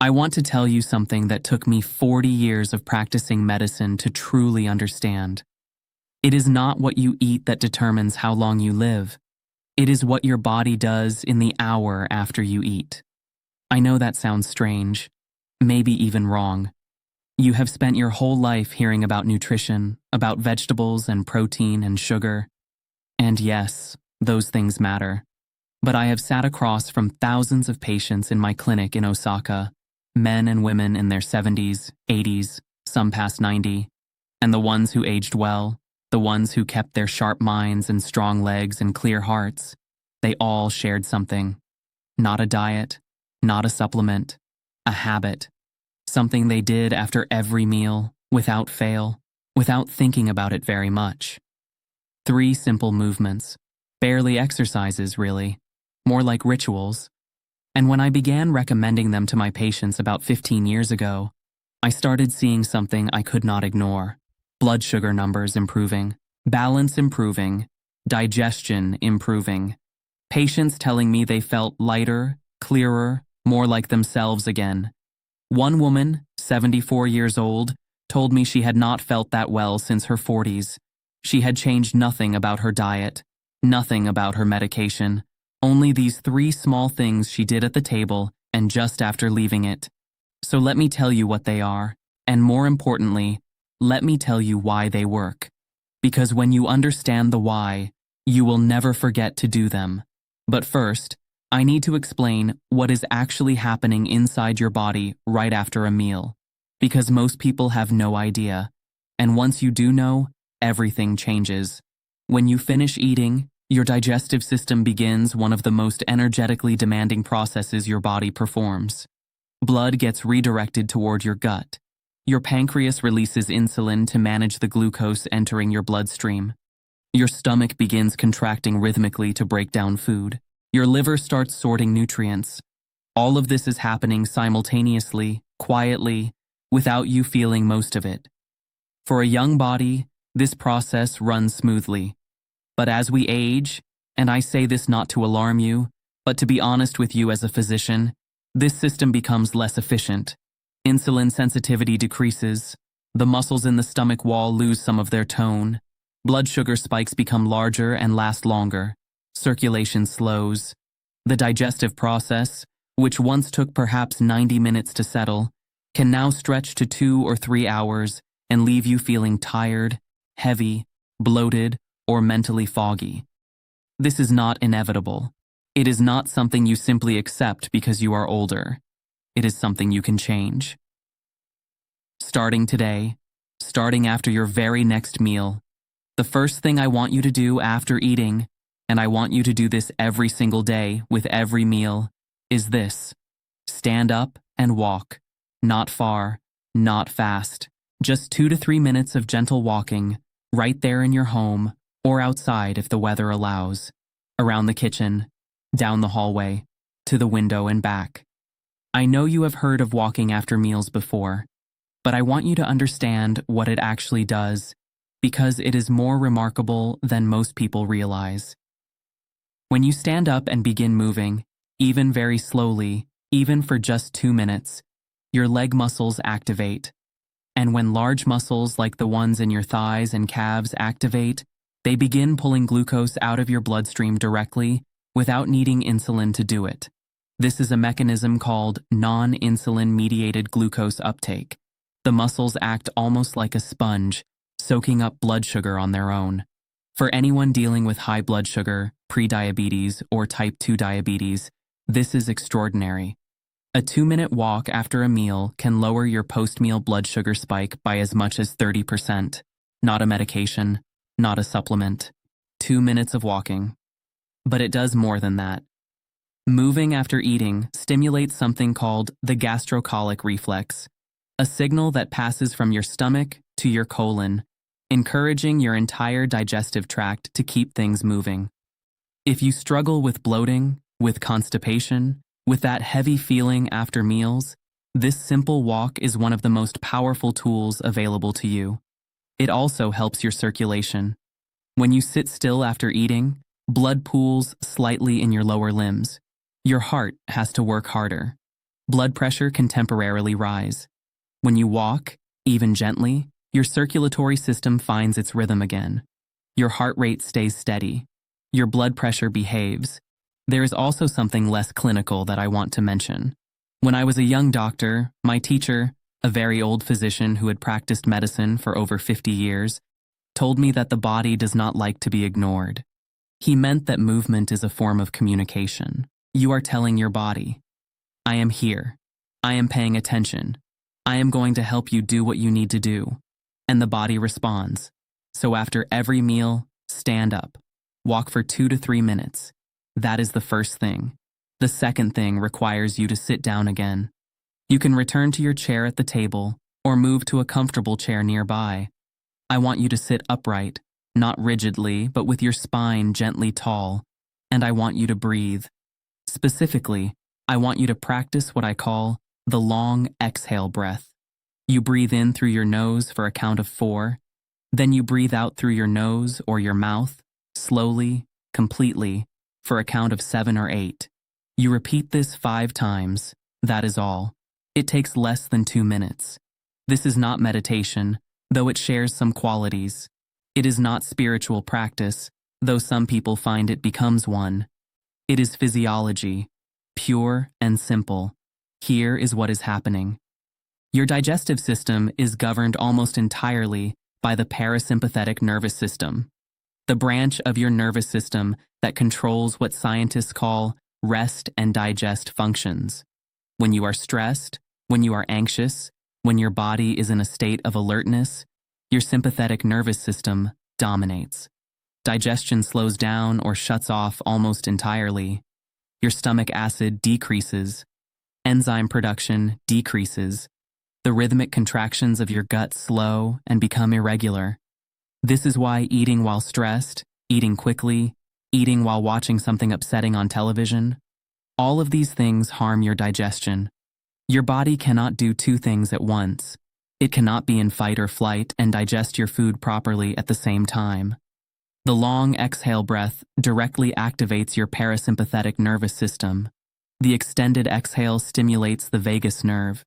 I want to tell you something that took me 40 years of practicing medicine to truly understand. It is not what you eat that determines how long you live. It is what your body does in the hour after you eat. I know that sounds strange, maybe even wrong. You have spent your whole life hearing about nutrition, about vegetables and protein and sugar. And yes, those things matter. But I have sat across from thousands of patients in my clinic in Osaka, men and women in their 70s, 80s, some past 90, and the ones who aged well, the ones who kept their sharp minds and strong legs and clear hearts. They all shared something. Not a diet, not a supplement, a habit. Something they did after every meal, without fail, without thinking about it very much. 3 simple movements, barely exercises really, more like rituals. And when I began recommending them to my patients about 15 years ago, I started seeing something I could not ignore. Blood sugar numbers improving, balance improving, digestion improving. Patients telling me they felt lighter, clearer, more like themselves again. One woman, 74 years old, told me she had not felt that well since her 40s. She had changed nothing about her diet, nothing about her medication, only these 3 small things she did at the table and just after leaving it. So let me tell you what they are, and more importantly, let me tell you why they work. Because when you understand the why, you will never forget to do them. But first, I need to explain what is actually happening inside your body right after a meal, because most people have no idea. And once you do know, everything changes. When you finish eating, your digestive system begins one of the most energetically demanding processes your body performs. Blood gets redirected toward your gut. Your pancreas releases insulin to manage the glucose entering your bloodstream. Your stomach begins contracting rhythmically to break down food. Your liver starts sorting nutrients. All of this is happening simultaneously, quietly, without you feeling most of it. For a young body, this process runs smoothly. But as we age, and I say this not to alarm you, but to be honest with you as a physician, this system becomes less efficient. Insulin sensitivity decreases. The muscles in the stomach wall lose some of their tone. Blood sugar spikes become larger and last longer. Circulation slows. The digestive process, which once took perhaps 90 minutes to settle, can now stretch to 2 or 3 hours and leave you feeling tired, heavy, bloated, or mentally foggy. This is not inevitable. It is not something you simply accept because you are older. It is something you can change. Starting today, starting after your very next meal, the first thing I want you to do after eating, and I want you to do this every single day with every meal, is this. Stand up and walk. Not far, not fast. Just 2 to 3 minutes of gentle walking, right there in your home, or outside if the weather allows, around the kitchen, down the hallway, to the window and back. I know you have heard of walking after meals before, but I want you to understand what it actually does, because it is more remarkable than most people realize. When you stand up and begin moving, even very slowly, even for just 2 minutes, your leg muscles activate. And when large muscles like the ones in your thighs and calves activate, they begin pulling glucose out of your bloodstream directly without needing insulin to do it. This is a mechanism called non-insulin-mediated glucose uptake. The muscles act almost like a sponge, soaking up blood sugar on their own. For anyone dealing with high blood sugar, prediabetes, or type 2 diabetes, this is extraordinary. A 2-minute walk after a meal can lower your post-meal blood sugar spike by as much as 30%. Not a medication, not a supplement. 2 minutes of walking. But it does more than that. Moving after eating stimulates something called the gastrocolic reflex, a signal that passes from your stomach to your colon, encouraging your entire digestive tract to keep things moving. If you struggle with bloating, with constipation, with that heavy feeling after meals, this simple walk is one of the most powerful tools available to you. It also helps your circulation. When you sit still after eating, blood pools slightly in your lower limbs. Your heart has to work harder. Blood pressure can temporarily rise. When you walk, even gently, your circulatory system finds its rhythm again. Your heart rate stays steady. Your blood pressure behaves. There is also something less clinical that I want to mention. When I was a young doctor, my teacher, a very old physician who had practiced medicine for over 50 years, told me that the body does not like to be ignored. He meant that movement is a form of communication. You are telling your body, I am here. I am paying attention. I am going to help you do what you need to do. And the body responds. So after every meal, stand up. Walk for 2 to 3 minutes. That is the first thing. The second thing requires you to sit down again. You can return to your chair at the table or move to a comfortable chair nearby. I want you to sit upright, not rigidly, but with your spine gently tall, and I want you to breathe. Specifically, I want you to practice what I call the long exhale breath. You breathe in through your nose for a count of 4, then you breathe out through your nose or your mouth, slowly, completely, for a count of 7 or 8. You repeat this 5 times, that is all. It takes less than 2 minutes. This is not meditation, though it shares some qualities. It is not spiritual practice, though some people find it becomes one. It is physiology, pure and simple. Here is what is happening. Your digestive system is governed almost entirely by the parasympathetic nervous system, the branch of your nervous system that controls what scientists call rest and digest functions. When you are stressed, when you are anxious, when your body is in a state of alertness, your sympathetic nervous system dominates. Digestion slows down or shuts off almost entirely. Your stomach acid decreases. Enzyme production decreases. The rhythmic contractions of your gut slow and become irregular. This is why eating while stressed, eating quickly, eating while watching something upsetting on television, all of these things harm your digestion. Your body cannot do 2 things at once. It cannot be in fight or flight and digest your food properly at the same time. The long exhale breath directly activates your parasympathetic nervous system. The extended exhale stimulates the vagus nerve,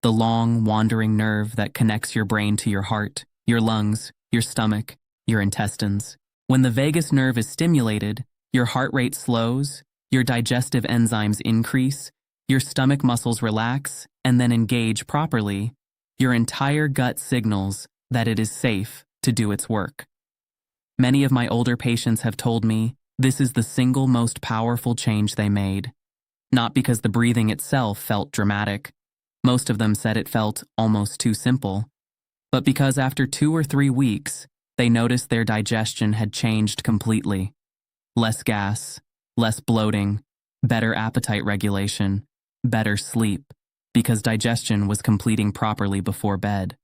the long, wandering nerve that connects your brain to your heart, your lungs, your stomach, your intestines. When the vagus nerve is stimulated, your heart rate slows, your digestive enzymes increase, your stomach muscles relax and then engage properly. Your entire gut signals that it is safe to do its work. Many of my older patients have told me this is the single most powerful change they made. Not because the breathing itself felt dramatic. Most of them said it felt almost too simple. But because after 2 or 3 weeks, they noticed their digestion had changed completely. Less gas, less bloating, better appetite regulation, better sleep, because digestion was completing properly before bed.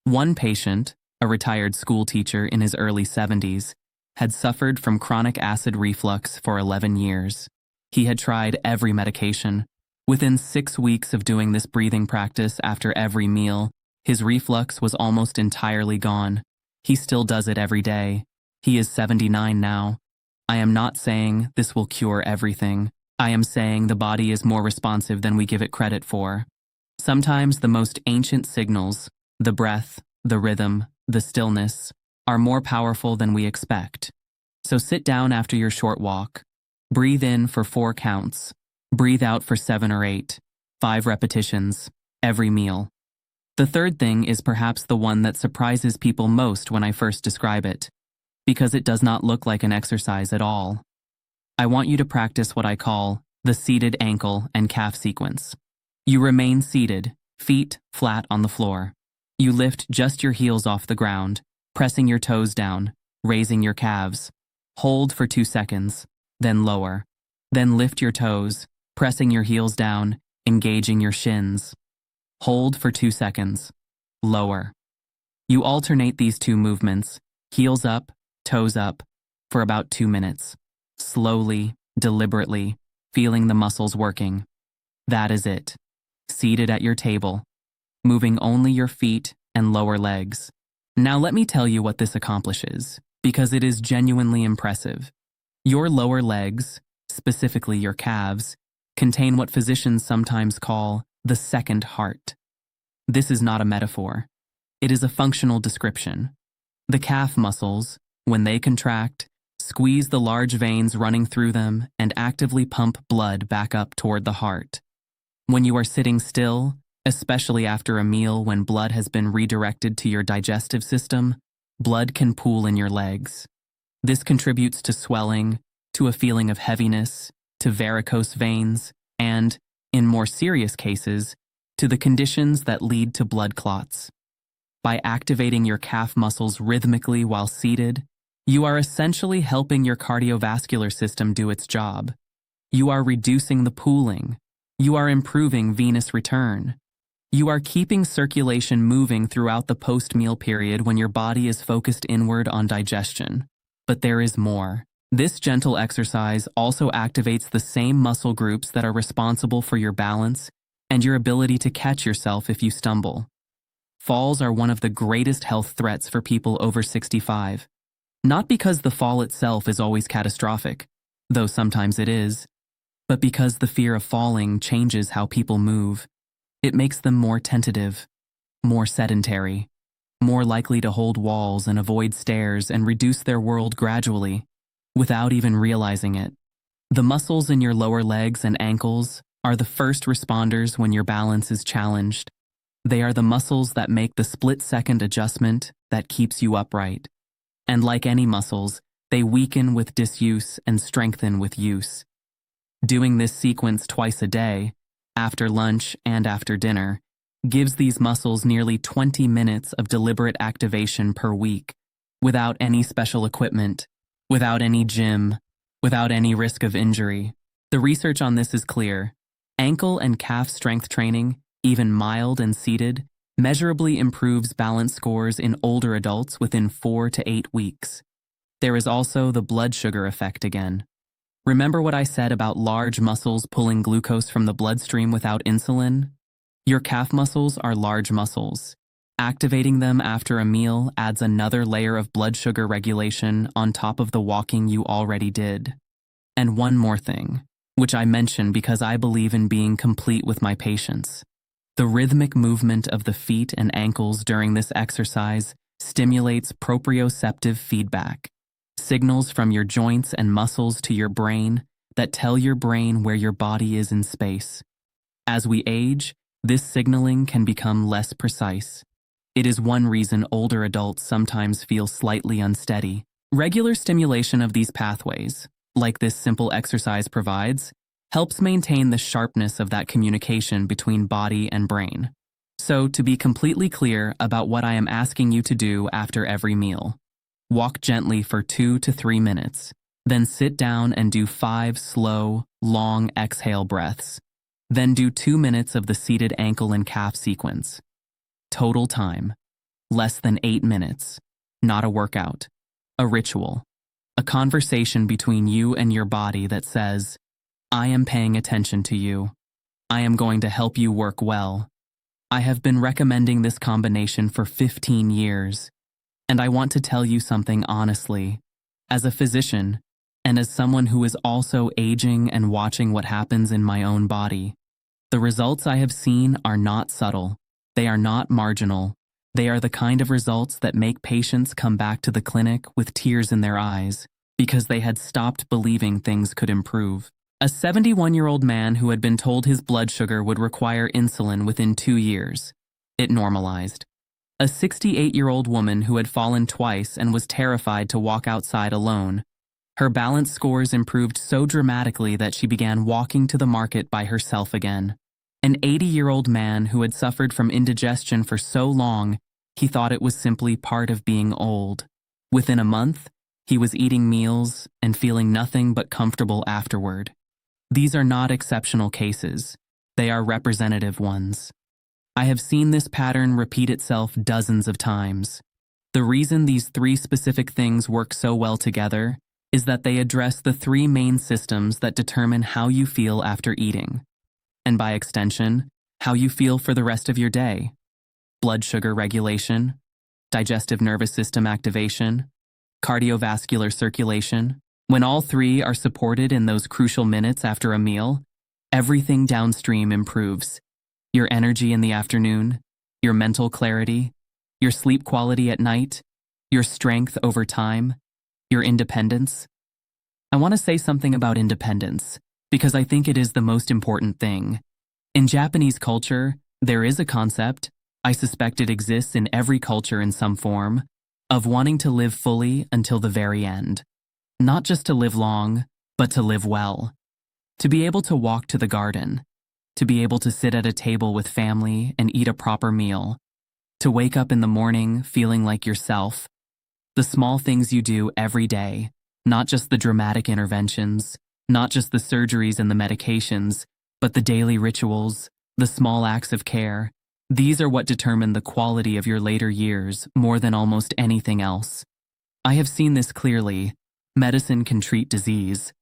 One patient, a retired school teacher in his early 70s, had suffered from chronic acid reflux for 11 years. He had tried every medication. Within 6 weeks of doing this breathing practice after every meal, his reflux was almost entirely gone. He still does it every day. He is 79 now. I am not saying this will cure everything. I am saying the body is more responsive than we give it credit for. Sometimes the most ancient signals, the breath, the rhythm, the stillness, are more powerful than we expect. So sit down after your short walk. Breathe in for 4 counts. Breathe out for 7 or 8, 5 repetitions, every meal. The third thing is perhaps the one that surprises people most when I first describe it, because it does not look like an exercise at all. I want you to practice what I call the seated ankle and calf sequence. You remain seated, feet flat on the floor. You lift just your heels off the ground, pressing your toes down, raising your calves. Hold for 2 seconds, then lower. Then lift your toes, pressing your heels down, engaging your shins. Hold for 2 seconds. Lower. You alternate these 2 movements, heels up, toes up, for about 2 minutes. Slowly, deliberately, feeling the muscles working. That is it. Seated at your table, moving only your feet and lower legs. Now let me tell you what this accomplishes, because it is genuinely impressive. Your lower legs, specifically your calves, contain what physicians sometimes call the second heart. This is not a metaphor. It is a functional description. The calf muscles, when they contract, squeeze the large veins running through them and actively pump blood back up toward the heart. When you are sitting still, especially after a meal when blood has been redirected to your digestive system, blood can pool in your legs. This contributes to swelling, to a feeling of heaviness, to varicose veins, and, in more serious cases, to the conditions that lead to blood clots. By activating your calf muscles rhythmically while seated, you are essentially helping your cardiovascular system do its job. You are reducing the pooling. You are improving venous return. You are keeping circulation moving throughout the post-meal period when your body is focused inward on digestion. But there is more. This gentle exercise also activates the same muscle groups that are responsible for your balance and your ability to catch yourself if you stumble. Falls are one of the greatest health threats for people over 65. Not because the fall itself is always catastrophic, though sometimes it is, but because the fear of falling changes how people move. It makes them more tentative, more sedentary, more likely to hold walls and avoid stairs and reduce their world gradually, without even realizing it. The muscles in your lower legs and ankles are the first responders when your balance is challenged. They are the muscles that make the split-second adjustment that keeps you upright. And like any muscles, they weaken with disuse and strengthen with use. Doing this sequence twice a day, after lunch and after dinner, gives these muscles nearly 20 minutes of deliberate activation per week, without any special equipment, without any gym, without any risk of injury. The research on this is clear. Ankle and calf strength training, even mild and seated, measurably improves balance scores in older adults within 4 to 8 weeks. There is also the blood sugar effect again. Remember what I said about large muscles pulling glucose from the bloodstream without insulin? Your calf muscles are large muscles. Activating them after a meal adds another layer of blood sugar regulation on top of the walking you already did. And one more thing, which I mention because I believe in being complete with my patients. The rhythmic movement of the feet and ankles during this exercise stimulates proprioceptive feedback, signals from your joints and muscles to your brain that tell your brain where your body is in space. As we age, this signaling can become less precise. It is one reason older adults sometimes feel slightly unsteady. Regular stimulation of these pathways, like this simple exercise provides, helps maintain the sharpness of that communication between body and brain. So, to be completely clear about what I am asking you to do after every meal, walk gently for 2 to 3 minutes, then sit down and do 5 slow, long exhale breaths. Then do 2 minutes of the seated ankle and calf sequence. Total time, less than 8 minutes. Not a workout, a ritual, a conversation between you and your body that says, I am paying attention to you. I am going to help you work well. I have been recommending this combination for 15 years, and I want to tell you something honestly. As a physician, and as someone who is also aging and watching what happens in my own body, the results I have seen are not subtle. They are not marginal. They are the kind of results that make patients come back to the clinic with tears in their eyes because they had stopped believing things could improve. A 71-year-old man who had been told his blood sugar would require insulin within 2 years. It normalized. A 68-year-old woman who had fallen twice and was terrified to walk outside alone. Her balance scores improved so dramatically that she began walking to the market by herself again. An 80-year-old man who had suffered from indigestion for so long, he thought it was simply part of being old. Within a month, he was eating meals and feeling nothing but comfortable afterward. These are not exceptional cases. They are representative ones. I have seen this pattern repeat itself dozens of times. The reason these 3 specific things work so well together is that they address the 3 main systems that determine how you feel after eating, and by extension, how you feel for the rest of your day. Blood sugar regulation, digestive nervous system activation, cardiovascular circulation. When all 3 are supported in those crucial minutes after a meal, Everything downstream improves. Your energy in the afternoon, your mental clarity, your sleep quality at night, your strength over time, your independence. I want to say something about independence because I think it is the most important thing. In Japanese culture, there is a concept, I suspect it exists in every culture in some form, of wanting to live fully until the very end. Not just to live long, but to live well. To be able to walk to the garden, to be able to sit at a table with family and eat a proper meal, to wake up in the morning feeling like yourself. The small things you do every day, not just the dramatic interventions, not just the surgeries and the medications, but the daily rituals, the small acts of care. These are what determine the quality of your later years more than almost anything else. I have seen this clearly. Medicine can treat disease,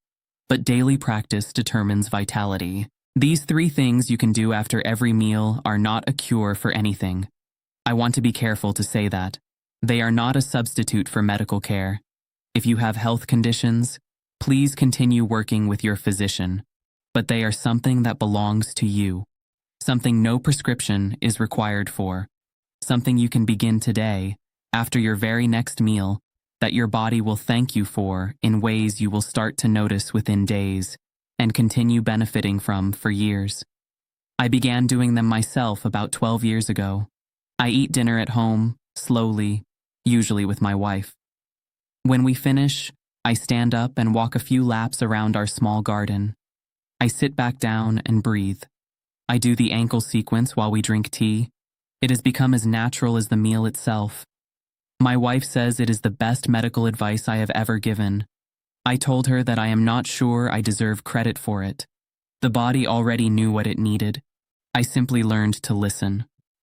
but daily practice determines vitality. These 3 things you can do after every meal are not a cure for anything. I want to be careful to say that. They are not a substitute for medical care. If you have health conditions, please continue working with your physician, but they are something that belongs to you. Something no prescription is required for. Something you can begin today, after your very next meal, that your body will thank you for in ways you will start to notice within days and continue benefiting from for years. I began doing them myself about 12 years ago. I eat dinner at home, slowly, usually with my wife. When we finish, I stand up and walk a few laps around our small garden. I sit back down and breathe. I do the ankle sequence while we drink tea. It has become as natural as the meal itself. My wife says it is the best medical advice I have ever given. I told her that I am not sure I deserve credit for it. The body already knew what it needed. I simply learned to listen.